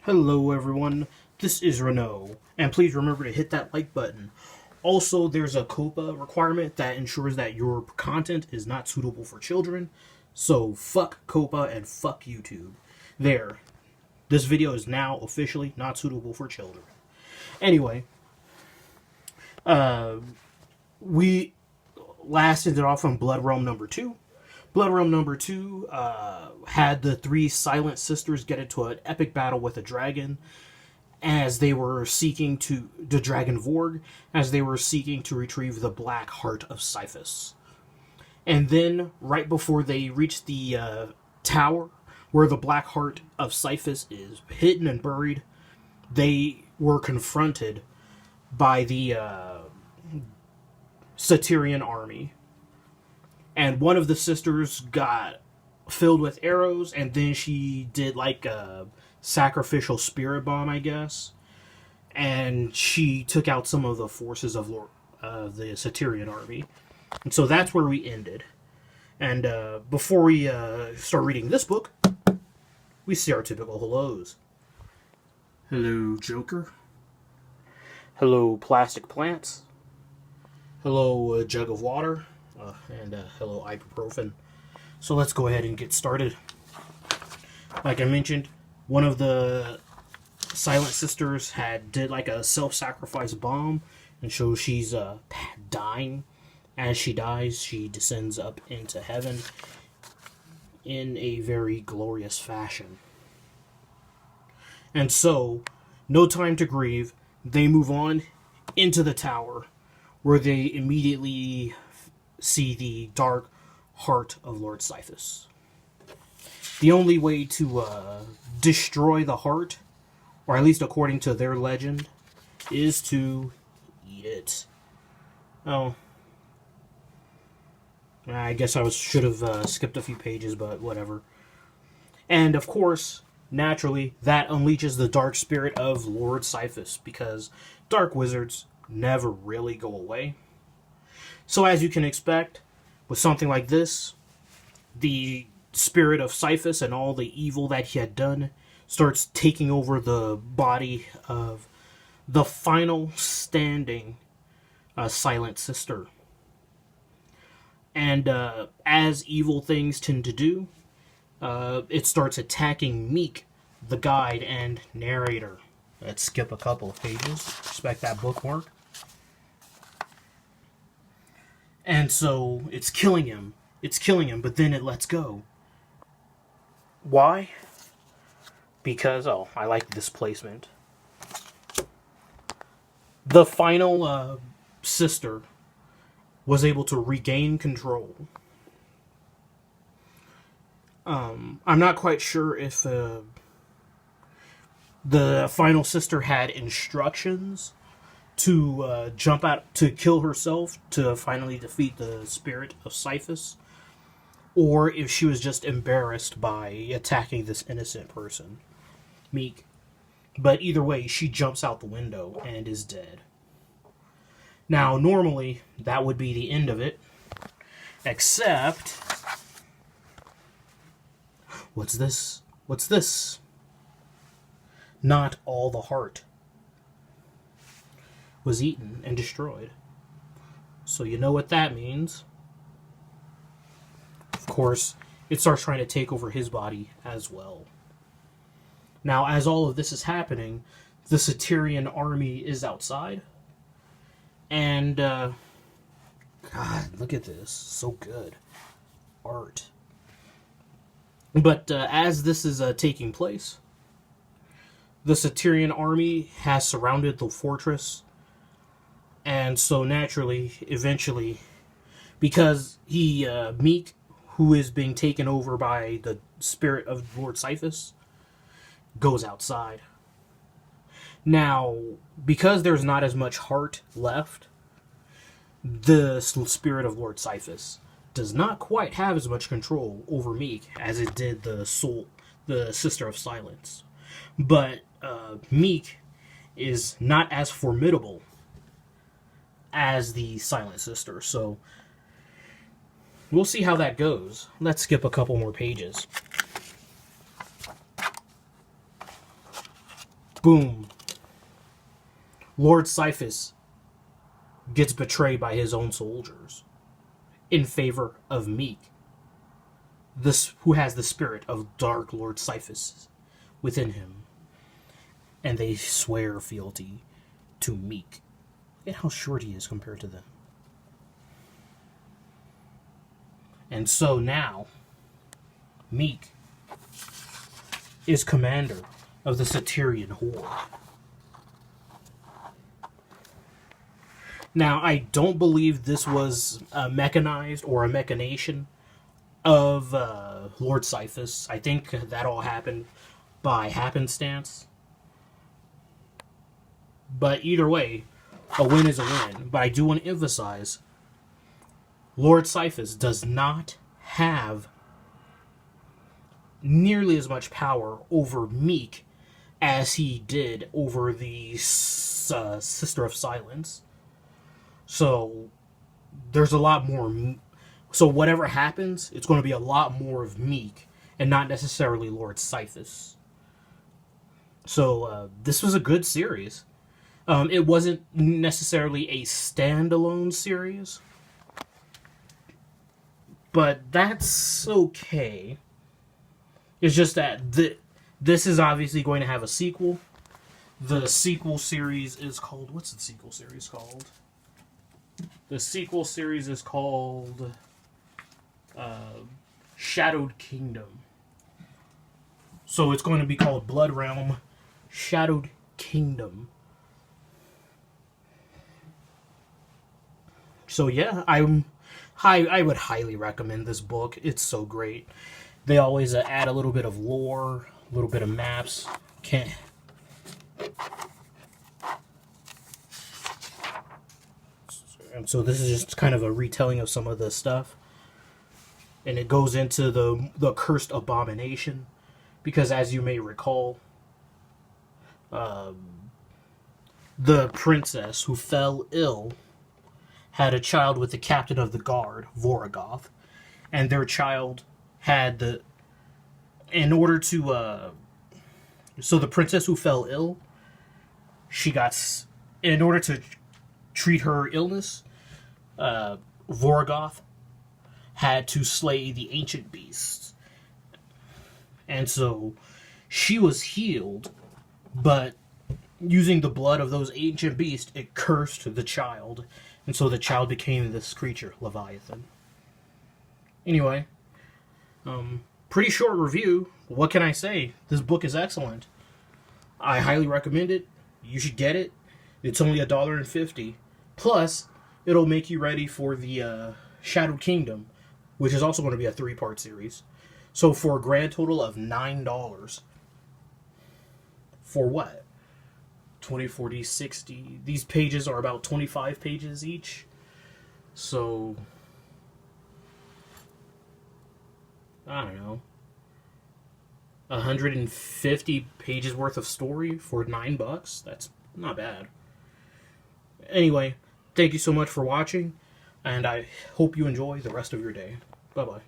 Hello everyone, this is Renault, and please remember to hit that like button. Also, there's a COPPA requirement that ensures that your content is not suitable for children, so fuck COPPA and fuck YouTube. There, this video is now officially not suitable for children. Anyway, we last ended off on Blood Realm number 2. Blood Realm number 2 had the three Silent Sisters get into an epic battle with a dragon as they were seeking to, the Dragon Vorg, as they were seeking to retrieve the Black Heart of Siphus. And then, right before they reached the tower where the Black Heart of Siphus is hidden and buried, they were confronted by the Satyrian army. And one of the sisters got filled with arrows, and then she did like a sacrificial spirit bomb, I guess. And she took out some of the forces of the Satyrian army. And so that's where we ended. And before we start reading this book, we see our typical hellos. Hello, Joker. Hello, plastic plants. Hello, jug of water. And hello, ibuprofen. So let's go ahead and get started. Like I mentioned, one of the Silent Sisters did like a self-sacrifice bomb, and so she's dying. As she dies, she descends up into heaven in a very glorious fashion. And so, no time to grieve. They move on into the tower, where they immediately see the dark heart of Lord Siphus. The only way to destroy the heart, or at least according to their legend, is to eat it. Oh, I guess I should have skipped a few pages, but whatever. And of course, naturally, that unleashes the dark spirit of Lord Siphus, because dark wizards never really go away. So as you can expect, with something like this, the spirit of Siphus and all the evil that he had done starts taking over the body of the final standing Silent Sister. And as evil things tend to do, it starts attacking Meek, the guide and narrator. Let's skip a couple of pages. Respect that bookmark. And so it's killing him. It's killing him, but then it lets go. Why? Because, I like this placement. The final sister was able to regain control. I'm not quite sure if the final sister had instructions to jump out, to kill herself, to finally defeat the spirit of Siphus, or if she was just embarrassed by attacking this innocent person, Meek. But either way, she jumps out the window and is dead. Now, normally, that would be the end of it, except... What's this? What's this? Not all the heart was eaten and destroyed. So you know what that means. Of course, it starts trying to take over his body as well. Now, as all of this is happening, the Satyrian army is outside. And, God, look at this. So good. Art. But as this is taking place, the Satyrian army has surrounded the fortress. And so naturally, eventually, because Meek, who is being taken over by the spirit of Lord Siphus, goes outside. Now, because there's not as much heart left, the spirit of Lord Siphus does not quite have as much control over Meek as it did the Sister of Silence. But Meek is not as formidable as the Silent Sister, so we'll see how that goes. Let's skip a couple more pages. boom, Lord Cyphus gets betrayed by his own soldiers in favor of Meek, this who has the spirit of Dark Lord Cyphus within him, and they swear fealty to Meek. Look at how short he is compared to them. And so now, Meek is commander of the Satyrian horde. Now, I don't believe this was mechanized or a machination of Lord Cyphus. I think that all happened by happenstance. But either way, a win is a win. But I do want to emphasize, Lord Cyphus does not have nearly as much power over Meek as he did over the Sister of Silence. So there's a lot more. So whatever happens, it's going to be a lot more of Meek and not necessarily Lord Cyphus. So this was a good series. It wasn't necessarily a standalone series, but that's okay. It's just that this is obviously going to have a sequel. The sequel series is called... What's the sequel series called? The sequel series is called Shadowed Kingdom. So it's going to be called Blood Realm Shadowed Kingdom. So yeah, I would highly recommend this book. It's so great. They always add a little bit of lore, a little bit of maps. And so this is just kind of a retelling of some of the stuff. And it goes into the cursed abomination. Because as you may recall, the princess who fell ill had a child with the captain of the guard, Voragoth. And their child had the... In order to... So the princess who fell ill, she got... In order to treat her illness, Voragoth had to slay the ancient beasts. And so she was healed, but using the blood of those ancient beasts, it cursed the child. And so the child became this creature, Leviathan. Anyway, pretty short review. What can I say? This book is excellent. I highly recommend it. You should get it. It's only $1.50. Plus, it'll make you ready for the Shadowed Kingdom, which is also going to be a 3-part series. So for a grand total of $9. For what? 20, 40, 60. These pages are about 25 pages each. So, I don't know. 150 pages worth of story for $9. That's not bad. Anyway, thank you so much for watching, and I hope you enjoy the rest of your day. Bye-bye.